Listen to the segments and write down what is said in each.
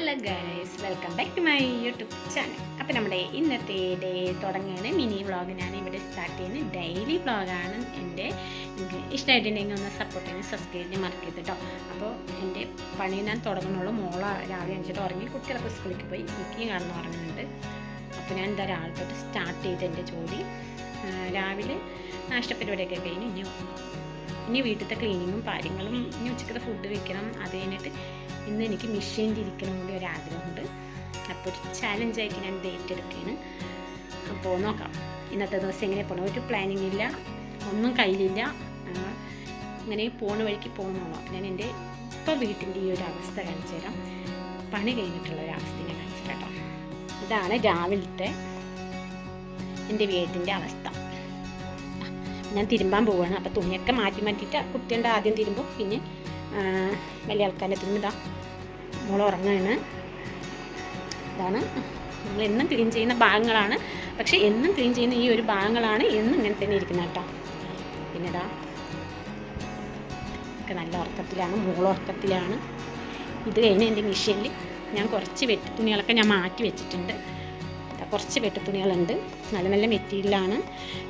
Hello guys, welcome back to my YouTube channel. അപ്പോൾ നമ്മുടെ ഇന്നത്തെ ഡേ തുടങ്ങിയാണ് മിനി വ്ളോഗ്. ഞാൻ ഇവിടെ സ്റ്റാർട്ട് ചെയ്യുന്നത് ഡെയിലി വ്ളോഗാണ്. എൻ്റെ ഇഷ്ടമായിട്ടുണ്ടെങ്കിൽ ഒന്ന് സപ്പോർട്ട് ചെയ്യുന്നത് സബ്സ്ക്രൈബ് ചെയ്യാൻ മറക്കരുത് കേട്ടോ. അപ്പോൾ എൻ്റെ പണി ഞാൻ തുടങ്ങുന്നുള്ളൂ. മോളെ രാവിലെ അഞ്ചിട്ട് ഉറങ്ങി, കുട്ടികളൊക്കെ സ്കൂളിലേക്ക് പോയി, എനിക്കും കാണുന്ന ഉറങ്ങുന്നുണ്ട്. അപ്പോൾ ഞാൻ എന്താ രാവിലെ തൊട്ട് സ്റ്റാർട്ട് ചെയ്ത് എൻ്റെ ജോലി. രാവിലെ നാഷ്ടപ്പരിപാടിയൊക്കെ കഴിഞ്ഞ് ഇനി വീട്ടിലത്തെ ക്ലീനിങ്ങും കാര്യങ്ങളും, ഇനി ഉച്ചക്കത്തെ ഫുഡ് വെക്കണം. അത് കഴിഞ്ഞിട്ട് ഇന്ന് എനിക്ക് മെഷീനിൽ ഇരിക്കണം കൂടി ഒരാഗ്രഹമുണ്ട്. അപ്പോൾ ഒരു ചാലഞ്ചായിട്ട് ഞാൻ ഡേറ്റ് എടുക്കുകയാണ്. അപ്പോൾ നോക്കാം ഇന്നത്തെ ദിവസം എങ്ങനെ പോകണം. ഒരു പ്ലാനിങ് ഇല്ല, ഒന്നും കയ്യിലില്ല, ഇങ്ങനെ പോണ വഴിക്ക് പോകണമെന്നോ. അപ്പോൾ ഞാൻ എൻ്റെ ഇപ്പോൾ വീട്ടിൻ്റെ ഈ ഒരു അവസ്ഥ കാണിച്ചു തരാം. പണി കഴിഞ്ഞിട്ടുള്ള ഒരു അവസ്ഥ ഞാൻ കാണിച്ചു കേട്ടോ. ഇതാണ് രാവിലത്തെ എൻ്റെ വീട്ടിൻ്റെ അവസ്ഥ. ഞാൻ തിരുമ്പാൻ പോവുകയാണ്. അപ്പോൾ തുണിയൊക്കെ മാറ്റിയിട്ട് കുട്ടികളുടെ ആദ്യം തിരുമ്പും, പിന്നെ വലിയ ആൾക്കാരുടെ തിരുമ്പിതാ മോൾ ഉറങ്ങുകയാണ്. ഇതാണ് നമ്മൾ എന്നും ക്ലീൻ ചെയ്യുന്ന ഭാഗങ്ങളാണ്. പക്ഷേ എന്നും ക്ലീൻ ചെയ്യുന്ന ഈ ഒരു ഭാഗങ്ങളാണ് എന്നും ഇങ്ങനെ തന്നെ ഇരിക്കുന്നത് കേട്ടോ. പിന്നെ ഇതാ ഒക്കെ നല്ല ഉറക്കത്തിലാണ്, മോൾ ഉറക്കത്തിലാണ്. ഇത് കഴിഞ്ഞ് എൻ്റെ മെഷീനിൽ ഞാൻ കുറച്ച് വെട്ടുതുണികളൊക്കെ ഞാൻ മാറ്റി വെച്ചിട്ടുണ്ട്. കുറച്ച് വെട്ടുതുണികളുണ്ട്, നല്ല നല്ല മെറ്റീരിയലാണ്.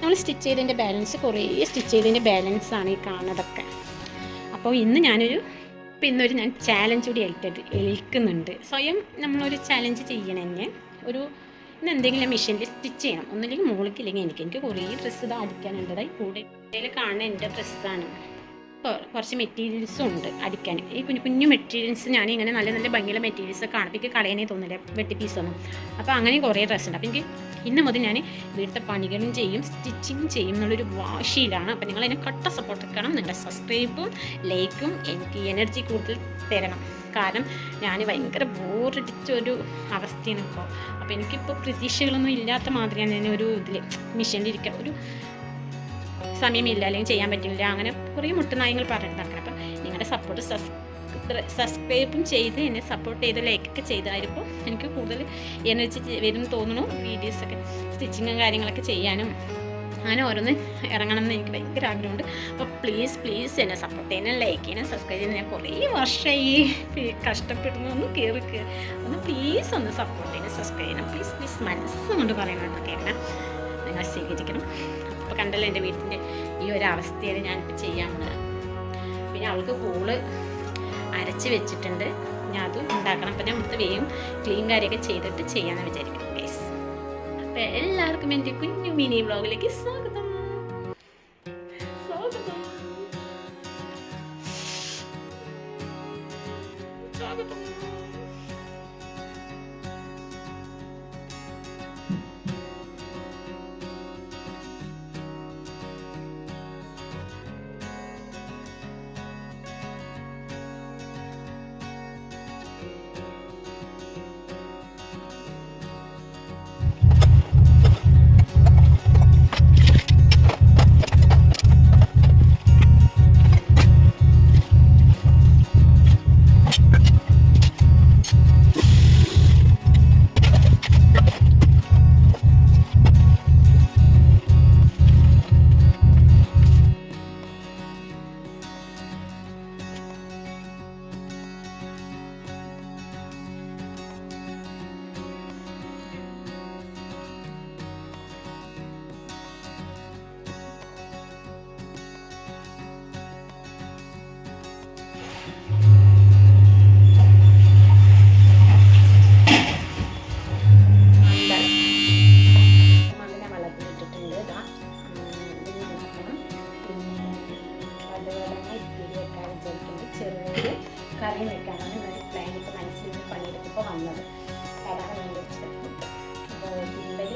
നമ്മൾ സ്റ്റിച്ച് ചെയ്തതിൻ്റെ ബാലൻസ്, കുറേ സ്റ്റിച്ച് ചെയ്തതിൻ്റെ ബാലൻസാണ് ഈ കാണുന്നതൊക്കെ. അപ്പോൾ ഇന്നൊരു ഞാൻ ചാലഞ്ച് കൂടി ഏൽക്കുന്നുണ്ട്. സ്വയം നമ്മളൊരു ചാലഞ്ച് ചെയ്യണം. തന്നെ ഇന്ന് എന്തെങ്കിലും മെഷീനിൽ സ്റ്റിച്ച് ചെയ്യണം. ഒന്നില്ലെങ്കിൽ മോളിക്കില്ലെങ്കിൽ എനിക്ക് കുറേ ഡ്രസ്സ് ഇത് അടിക്കാനുണ്ട്. കൂടെ കാണുന്ന എൻ്റെ ഡ്രസ്സാണ്. കുറച്ച് മെറ്റീരിയൽസും ഉണ്ട് അടിക്കാൻ. ഈ കുഞ്ഞു മെറ്റീരിയൽസ് ഞാൻ ഇങ്ങനെ നല്ല നല്ല ഭംഗിയുള്ള മെറ്റീരിയൽസ് കാണുമ്പോൾ എനിക്ക് കളയാനേ തോന്നില്ല, വെട്ടി പീസൊന്നും. അപ്പോൾ അങ്ങനെ കുറേ ഡ്രസ്സുണ്ട്. അപ്പോൾ എനിക്ക് ഇന്ന് മുതൽ ഞാൻ വീട്ടിലത്തെ പണികളും ചെയ്യും, സ്റ്റിച്ചിങ് ചെയ്യും എന്നുള്ളൊരു വാശിയിലാണ്. അപ്പോൾ നിങ്ങൾ എന്നെ കട്ട സപ്പോർട്ട് എടുക്കണം. നിങ്ങളുടെ സബ്സ്ക്രൈബും ലൈക്കും എനിക്ക് എനർജി കൂടുതൽ തരണം. കാരണം ഞാൻ ഭയങ്കര ബോറടിച്ചൊരു അവസ്ഥയാണ് ഇപ്പോൾ. അപ്പോൾ എനിക്കിപ്പോൾ പ്രതീക്ഷകളൊന്നും ഇല്ലാത്ത മാതിരിയാണ് ഞാൻ ഒരു ഇതിൽ മെഷീനിലിരിക്കുക. ഒരു സമയമില്ല, അല്ലെങ്കിൽ ചെയ്യാൻ പറ്റില്ല, അങ്ങനെ കുറേ മുട്ടുനായങ്ങൾ പറഞ്ഞിട്ടുണ്ടാക്കണം. അപ്പം നിങ്ങളുടെ സപ്പോർട്ട് സബ്സ്ക്രൈബും ചെയ്ത് എന്നെ സപ്പോർട്ട് ചെയ്ത് ലൈക്കൊക്കെ ചെയ്തായിരിക്കും എനിക്ക് കൂടുതൽ എനർജി വരും തോന്നുന്നു. വീഡിയോസൊക്കെ സ്റ്റിച്ചിങ്ങും കാര്യങ്ങളൊക്കെ ചെയ്യാനും അങ്ങനെ ഓരോന്ന് ഇറങ്ങണം എന്ന് എനിക്ക് ഭയങ്കര ആഗ്രഹമുണ്ട്. അപ്പോൾ പ്ലീസ് എന്നെ സപ്പോർട്ട് ചെയ്യണം, ലൈക്ക് ചെയ്യണം, സബ്സ്ക്രൈബ് ചെയ്യണം. ഞാൻ കുറേ വർഷമായി കഷ്ടപ്പെടുന്നു. ഒന്ന് പ്ലീസ് ഒന്ന് സപ്പോർട്ട് ചെയ്യണം, സബ്സ്ക്രൈബ് ചെയ്യണം. പ്ലീസ് മനസ്സുകൊണ്ട് പറയണം, കേൾക്കണം, നിങ്ങൾ സ്വീകരിക്കണം. അപ്പോൾ കണ്ടല്ലോ എൻ്റെ വീട്ടിൻ്റെ ഈ ഒരു അവസ്ഥയിൽ ഞാനിപ്പോൾ ചെയ്യാവുന്നത്. പിന്നെ അവൾക്ക് പൂള് അരച്ച് വെച്ചിട്ടുണ്ട്, ഞാൻ അതും ഉണ്ടാക്കണം. അപ്പോൾ ഞാൻ ഇവിടുത്തെ വേഗം ക്ലീൻ കാര്യമൊക്കെ ചെയ്തിട്ട് ചെയ്യാമെന്ന് വിചാരിക്കണം ഗൈസ്. അപ്പോൾ എല്ലാവർക്കും എൻ്റെ കുഞ്ഞു മിനി വ്ളോഗിലേക്ക് സ്വാഗതം. കറി വെക്കാനാണ് ഞാൻ പ്ലാനിട്ട് മനസ്സിൽ പണിയെടുത്തപ്പോൾ വന്നത്. അതാണ് ഞാൻ വെച്ചത്. അപ്പോൾ പിള്ളേർ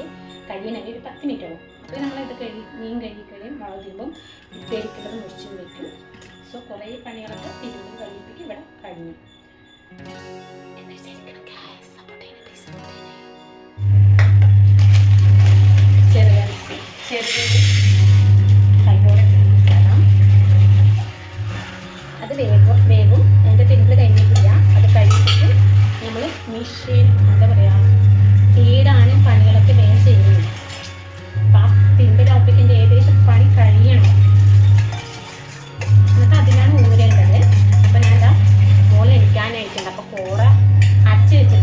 കഴിയണമെങ്കിൽ ഒരു 10 മിനിറ്റ് ആവും. അപ്പോൾ നമ്മളിത് മീൻ കഴിയും, മുളക് തിരുമ്പും, പേരിക്കുള്ളത് മുറിച്ചും വയ്ക്കും. സോ കുറേ പണികളൊക്കെ തിരുമ്പും കഴിപ്പിക്കും ഇവിടെ കഴിഞ്ഞു. ചെറിയ കൈയോടെ തരാം. അത് വേഗം എൻ്റെ തിരുമ്പൽ കഴിഞ്ഞിട്ടില്ല. അത് കഴിഞ്ഞിട്ട് നമ്മൾ മെഷീൻ എന്താ പറയുക, സ്പീഡാണ് പണികളൊക്കെ വേഗം ചെയ്യുന്നത്. അപ്പം ആ തിരുമ്പലാവുമ്പോഴേക്കും ഏകദേശം പണി കഴിയണം. എന്നിട്ട് അതിനാണ് ഊരേണ്ടത്. അപ്പം ഞാൻ എന്താ മോൾ എണിക്കാനായിട്ടുണ്ട്. അപ്പോൾ കോറ അരച്ച് വെച്ച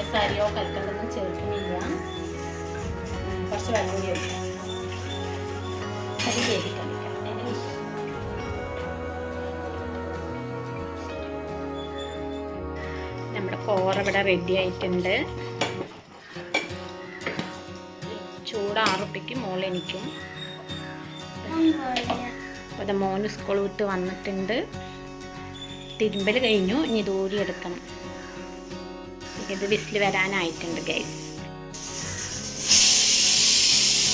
പഞ്ചസാരയോ കൽക്കണ്ടൊന്നും ചേർക്കുന്നില്ല. കുറച്ച് വെള്ളം കൂടി ഒഴിക്കാം. അത് വേവിക്കാൻ വെക്കാം. നമ്മുടെ കോറ ഇവിടെ റെഡി ആയിട്ടുണ്ട്. ചൂടാറുപ്പിക്ക് മോളെനിക്കും. അപ്പോൾ അത് മോന് സ്കൂൾ വിട്ട് വന്നിട്ടുണ്ട്. തിരുമ്പൽ കഴിഞ്ഞു, ഇനി ദൂരി എടുക്കണം. ഇത് വിസിൽ വരാനായിട്ടുണ്ട് ഗൈസ്.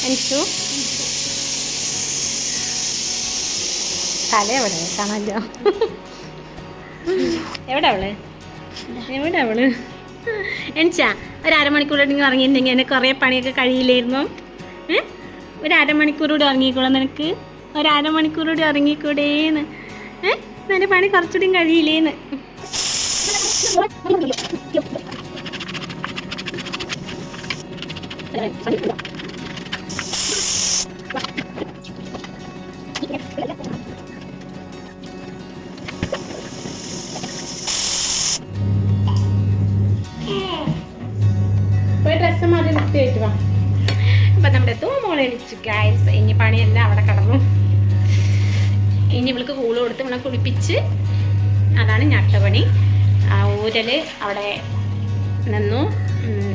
എനിക്കു തല എവിടെ കാണാമല്ലോ. എവിടെ അവള് എനിച്ചാ ഒരു അരമണിക്കൂറോടെങ്കിൽ ഉറങ്ങിയിട്ടുണ്ടെങ്കിൽ എന്നെ കുറേ പണിയൊക്കെ കഴിയില്ലായിരുന്നു. ഒരു അരമണിക്കൂറൂടെ ഉറങ്ങിക്കോളാം നിനക്ക്. ഒരു അരമണിക്കൂറൂടെ ഉറങ്ങിക്കൂടേന്ന്. എൻ്റെ പണി കുറച്ചുകൂടി കഴിയില്ലേന്ന്. ഡ്രസ്സ് മാറി വൃത്തിയായിട്ട് വാ. അപ്പം നമ്മുടെ മോളെണിച്ചു ഗൈസ്. ഇനി പണിയെല്ലാം അവിടെ കിടന്നു. ഇനി ഇവൾക്ക് കൂള് കൊടുത്ത് ഇവളെ കുളിപ്പിച്ച്, അതാണ് ഞട്ടപണി. ഊരല് അവിടെ നിന്നു.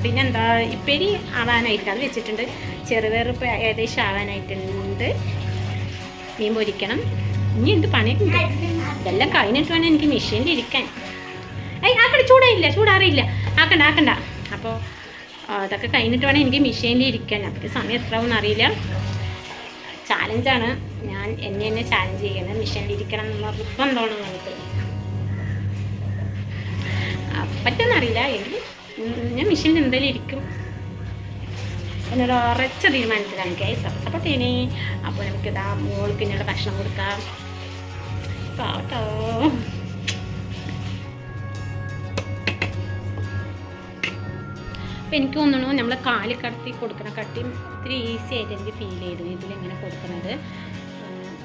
പിന്നെന്താ ഇപ്പരി ആവാനായിട്ട് അത് വെച്ചിട്ടുണ്ട്. ചെറുപയറിപ്പ് ഏകദേശം ആവാനായിട്ടുണ്ട്. മീൻ പൊരിക്കണം. ഇനി എന്ത് പണിയൊക്കെ ഉണ്ട്. ഇതെല്ലാം കഴിഞ്ഞിട്ട് വേണം എനിക്ക് മെഷീനിൽ ഇരിക്കാൻ. ആക്കണ്ട, ചൂടാറിയില്ല. ആക്കണ്ട. അപ്പോൾ അതൊക്കെ കഴിഞ്ഞിട്ട് വേണം എനിക്ക് മെഷീനിൽ ഇരിക്കാൻ. അപ്പോൾ സമയം എത്ര ആവും അറിയില്ല. ചാലഞ്ചാണ്. ഞാൻ എന്നെ ചാലഞ്ച് ചെയ്യുന്നത്. മെഷീനിൽ ഇരിക്കണം എന്നുള്ള നിർബന്ധമാണ് നമുക്ക്. പറ്റുമെന്നറിയില്ല, എങ്കിൽ ഞാൻ മെഷീനിൽ എന്തായാലും ഇരിക്കും എന്നൊരു ഉറച്ച തീരുമാനത്തിലാണ് ഗൈസ്. സപ്പോർട്ട് ചെയ്യണേ. അപ്പോൾ നമുക്കിതാ മോൾക്ക് ഇങ്ങനെയുള്ള ഭക്ഷണം കൊടുക്കാം കേട്ടോ. അപ്പോൾ എനിക്ക് തോന്നുന്നു നമ്മൾ കാലി കടത്തി കൊടുക്കണ കട്ടിയും ഇത്തിരി ഈസി ആയിട്ട് എനിക്ക് ഫീൽ ചെയ്തു ഇതിലിങ്ങനെ കൊടുക്കുന്നത്.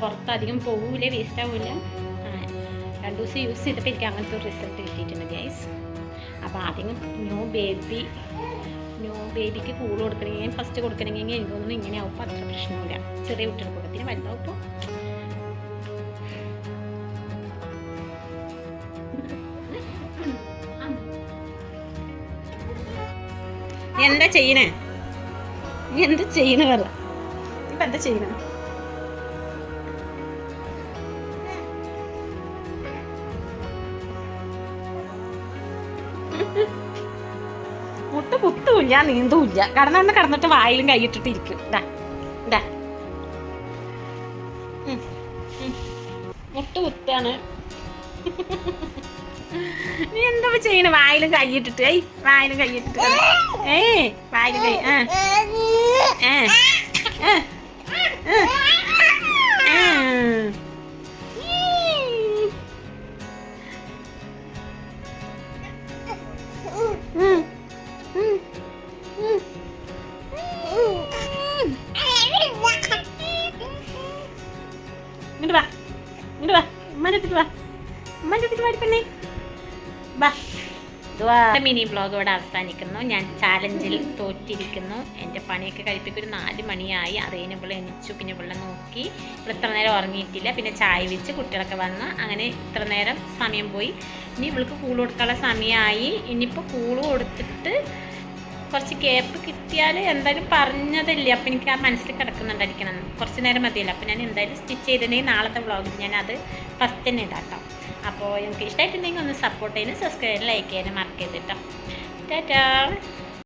പുറത്തധികം പോവില്ല, വേസ്റ്റ് ആവില്ല. 2 ദിവസം യൂസ് ചെയ്തപ്പോൾ എനിക്ക് അങ്ങനത്തെ ഒരു റിസൾട്ട് കിട്ടിയിട്ടുണ്ട് ഗൈസ്. അപ്പോൾ ആദ്യം ന്യൂ ബേബിക്ക് കൂള് കൊടുക്കണമെങ്കിൽ ഫസ്റ്റ് കൊടുക്കണമെങ്കിൽ എനിക്ക് തോന്നുന്നു ഇങ്ങനെ ആവുമ്പോൾ അത്ര പ്രശ്നമില്ല. ചെറിയ കുട്ടികൾ കൊടുത്തിന് വലുതാവുമ്പോൾ എന്താ ചെയ്യണേ? നീ എന്താ ചെയ്യണ പറ. ഇപ്പം എന്താ ചെയ്യണ? മുട്ട കുത്തൂല്ല, നീന്തൂല്ല. കടന്നിട്ട് വായിലും കൈയിട്ടിട്ട് ഇരിക്കും. മുട്ട കുത്താണ്. നീ എന്താ ചെയ്യണ? വായിലും കൈയിട്ടിട്ട്. വായിലും കൈയിട്ടിട്ട്. വായിലും കൈ. ഇങ്ങോട്ട് വാ. ഉമ്മാൻ്റെ അടുത്തിട്ട് വാടിപ്പണ്ണേ. മിനി വ്ളോഗ് ഇവിടെ അവസാനിക്കുന്നു. ഞാൻ ചാലഞ്ചിൽ തോറ്റിരിക്കുന്നു. എൻ്റെ പണിയൊക്കെ കഴിപ്പിക്കും. ഒരു 4 മണിയായി. അതേനെ ഇവിടെ എണിച്ചു. പിന്നെ ഇവിടെ നോക്കി. ഇവിടെ ഇത്ര നേരം ഉറങ്ങിയിട്ടില്ല. പിന്നെ ചായ വെച്ച് കുട്ടികളൊക്കെ വന്ന് അങ്ങനെ ഇത്ര നേരം സമയം പോയി. ഇനി ഇവൾക്ക് കൂള് കൊടുക്കാനുള്ള സമയമായി. ഇനിയിപ്പോൾ കൂള് കൊടുത്തിട്ട് കുറച്ച് ഗ്യാപ്പ് കിട്ടിയാൽ എന്തായാലും പറഞ്ഞതല്ലേ. അപ്പോൾ എനിക്ക് ആ മനസ്സിൽ കിടക്കുന്നുണ്ടായിരിക്കണം. കുറച്ച് നേരം മതിയല്ലോ. അപ്പോൾ ഞാൻ എന്തായാലും സ്റ്റിച്ച് ചെയ്തിട്ടുണ്ടെങ്കിൽ നാളത്തെ വ്ളോഗിൽ ഞാനത് ഫസ്റ്റ് തന്നെ ഇടാട്ടോ. അപ്പോൾ എനിക്ക് ഇഷ്ടമായിട്ടുണ്ടെങ്കിൽ ഒന്ന് സപ്പോർട്ട് ചെയ്യാനും സബ്സ്ക്രൈബ് ചെയ്യാനും ലൈക്ക് ചെയ്യാനും മറക്കരുത് കേട്ടോ. ടാറ്റാ.